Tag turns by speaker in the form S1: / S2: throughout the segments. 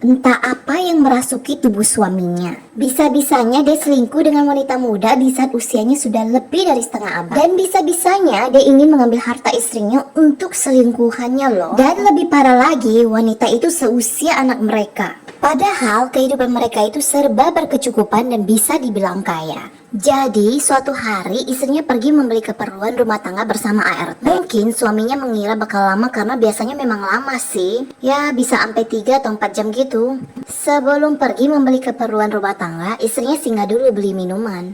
S1: Entah apa yang merasuki tubuh suaminya. Bisa-bisanya dia selingkuh dengan wanita muda di saat usianya sudah lebih dari setengah abad. Dan bisa-bisanya dia ingin mengambil harta istrinya untuk selingkuhannya loh. Dan lebih parah lagi, wanita itu seusia anak mereka. Padahal kehidupan mereka itu serba berkecukupan dan bisa dibilang kaya. Jadi suatu hari istrinya pergi membeli keperluan rumah tangga bersama ART. Mungkin suaminya mengira bakal lama karena biasanya memang lama sih. Ya bisa sampai 3 atau 4 jam gitu. Sebelum pergi membeli keperluan rumah tangga, istrinya singgah dulu beli minuman.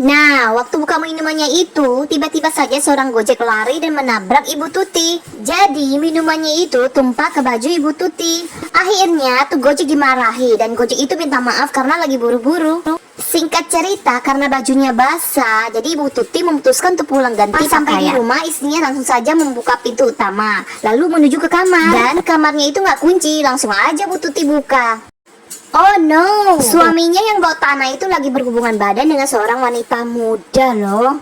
S1: Nah, waktu buka minumannya itu, tiba-tiba saja seorang Gojek lari dan menabrak Ibu Tuti. Jadi, minumannya itu tumpah ke baju Ibu Tuti. Akhirnya, tuh Gojek dimarahi dan Gojek itu minta maaf karena lagi buru-buru. Singkat cerita, karena bajunya basah, jadi Ibu Tuti memutuskan untuk pulang ganti pakaian. Sampai di rumah, istrinya langsung saja membuka pintu utama, lalu menuju ke kamar. Dan kamarnya itu nggak kunci, langsung aja Bu Tuti buka. Oh no, suaminya yang bawa tanah itu lagi berhubungan badan dengan seorang wanita muda loh.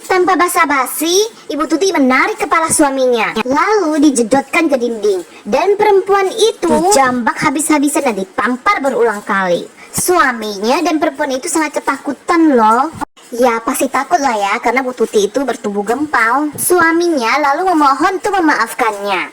S1: Tanpa basa-basi, Ibu Tuti menarik kepala suaminya, lalu dijedotkan ke dinding. Dan perempuan itu dijambak habis-habisan dan ditampar berulang kali. Suaminya dan perempuan itu sangat ketakutan loh. Ya pasti takut lah ya, karena Bu Tuti itu bertubuh gempal. Suaminya lalu memohon untuk memaafkannya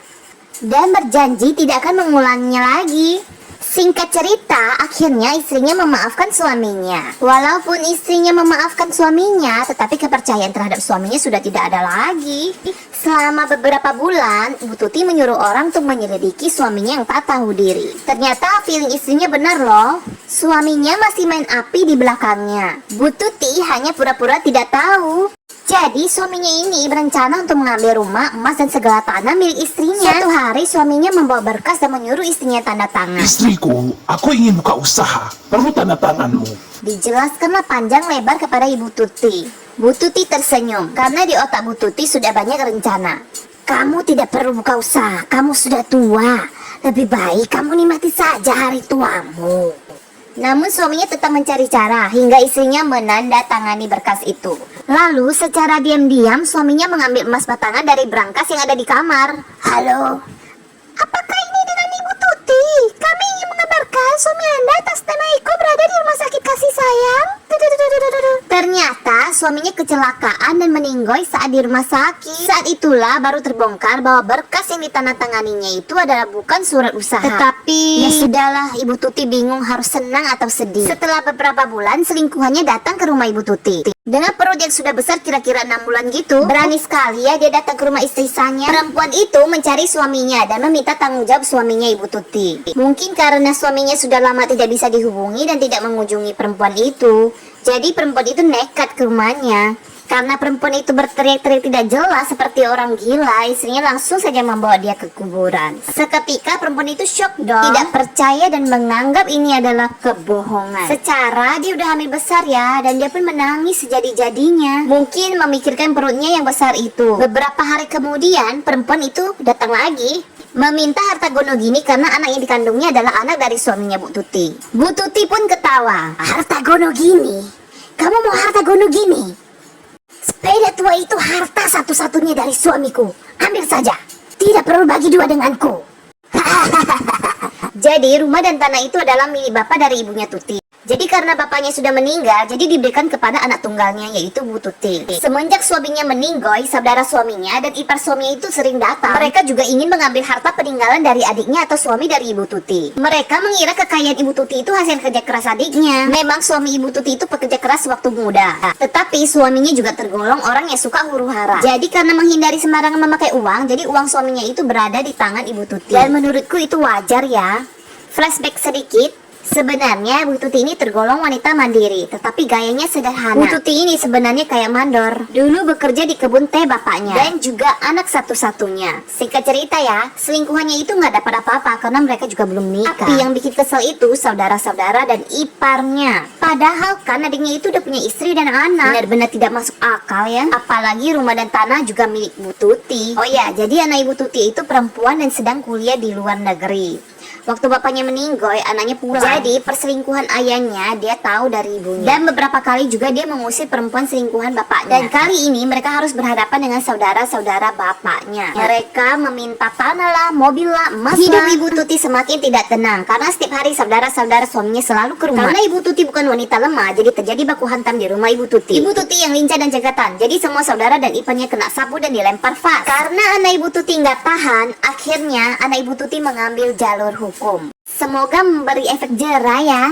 S1: dan berjanji tidak akan mengulanginya lagi. Singkat cerita, akhirnya istrinya memaafkan suaminya. Walaupun istrinya memaafkan suaminya, tetapi kepercayaan terhadap suaminya sudah tidak ada lagi. Selama beberapa bulan, Bu Tuti menyuruh orang untuk menyelidiki suaminya yang tak tahu diri. Ternyata feeling istrinya benar loh. Suaminya masih main api di belakangnya. Bu Tuti hanya pura-pura tidak tahu. Jadi suaminya ini berencana untuk mengambil rumah, emas dan segala tanah milik istrinya. Suatu hari suaminya membawa berkas dan menyuruh istrinya tanda tangan.
S2: Istriku, aku ingin buka usaha. Perlu tanda tanganmu.
S1: Dijelaskanlah panjang lebar kepada Ibu Tuti. Bu Tuti tersenyum karena di otak Bu Tuti sudah banyak rencana. Kamu tidak perlu buka usaha, kamu sudah tua. Lebih baik kamu nikmati saja hari tuamu. Namun suaminya tetap mencari cara hingga istrinya menandatangani berkas itu. Lalu secara diam-diam suaminya mengambil emas batangan dari berangkas yang ada di kamar. Halo, apakah ini dengan Ibu Tuti? Kami ingin mengabarkan suami Anda atas nama Iko berada di rumah sakit kasih sayang. Ternyata suaminya kecelakaan dan meninggoy saat di rumah sakit. Saat itulah baru terbongkar bahwa berkas yang ditandatanganinya itu adalah bukan surat usaha. Tetapi ya sudahlah, Ibu Tuti bingung harus senang atau sedih. Setelah beberapa bulan selingkuhannya datang ke rumah Ibu Tuti. Dengan perut yang sudah besar kira-kira 6 bulan gitu, berani sekali ya dia datang ke rumah istri sanya. Perempuan itu mencari suaminya dan meminta tanggung jawab suaminya Ibu Tuti. Mungkin karena suaminya sudah lama tidak bisa dihubungi dan tidak mengunjungi perempuan itu, jadi perempuan itu nekat ke rumahnya. Karena perempuan itu berteriak-teriak tidak jelas seperti orang gila, istrinya langsung saja membawa dia ke kuburan. Seketika perempuan itu syok dong, tidak percaya dan menganggap ini adalah kebohongan. Secara dia udah hamil besar ya, dan dia pun menangis sejadi-jadinya. Mungkin memikirkan perutnya yang besar itu. Beberapa hari kemudian perempuan itu datang lagi, meminta harta gono gini karena anak yang dikandungnya adalah anak dari suaminya Bu Tuti. Bu Tuti pun ketawa. Harta gono gini? Kamu mau harta gono gini? Sepeda tua itu harta satu-satunya dari suamiku. Ambil saja. Tidak perlu bagi dua denganku. Jadi rumah dan tanah itu adalah milik bapak dari ibunya Tuti. Jadi karena bapaknya sudah meninggal, jadi diberikan kepada anak tunggalnya yaitu Bu Tuti. Semenjak suaminya meninggoy, saudara suaminya dan ipar suaminya itu sering datang. Mereka juga ingin mengambil harta peninggalan dari adiknya atau suami dari Ibu Tuti. Mereka mengira kekayaan Ibu Tuti itu hasil kerja keras adiknya. Memang suami Ibu Tuti itu pekerja keras waktu muda. Tetapi suaminya juga tergolong orang yang suka huru-hara. Jadi karena menghindari sembarangan memakai uang, jadi uang suaminya itu berada di tangan Ibu Tuti. Dan menurutku itu wajar ya. Flashback sedikit. Sebenarnya Bu Tuti ini tergolong wanita mandiri, tetapi gayanya sederhana. Bu Tuti ini sebenarnya kayak mandor. Dulu bekerja di kebun teh bapaknya dan juga anak satu-satunya. Singkat cerita ya, selingkuhannya itu nggak dapat apa-apa karena mereka juga belum nikah. Tapi yang bikin kesel itu saudara-saudara dan iparnya. Padahal kan adiknya itu udah punya istri dan anak. Benar-benar tidak masuk akal ya. Apalagi rumah dan tanah juga milik Bu Tuti. Oh ya, jadi anak Ibu Tuti itu perempuan dan sedang kuliah di luar negeri. Waktu bapaknya meninggoy, anaknya pulang. Jadi perselingkuhan ayahnya dia tahu dari ibunya. Dan beberapa kali juga dia mengusir perempuan selingkuhan bapaknya. Dan kali ini mereka harus berhadapan dengan saudara-saudara bapaknya. Mereka meminta tanah lah, mobil lah, emas. Hidup Ibu Tuti semakin tidak tenang karena setiap hari saudara-saudara suaminya selalu ke rumah. Karena Ibu Tuti bukan wanita lemah, jadi terjadi baku hantam di rumah Ibu Tuti. Ibu Tuti yang lincah dan jagatan, jadi semua saudara dan iparnya kena sapu dan dilempar vas. Karena anak Ibu Tuti nggak tahan, akhirnya anak Ibu Tuti mengambil jalur hukum. Semoga memberi efek jerah ya.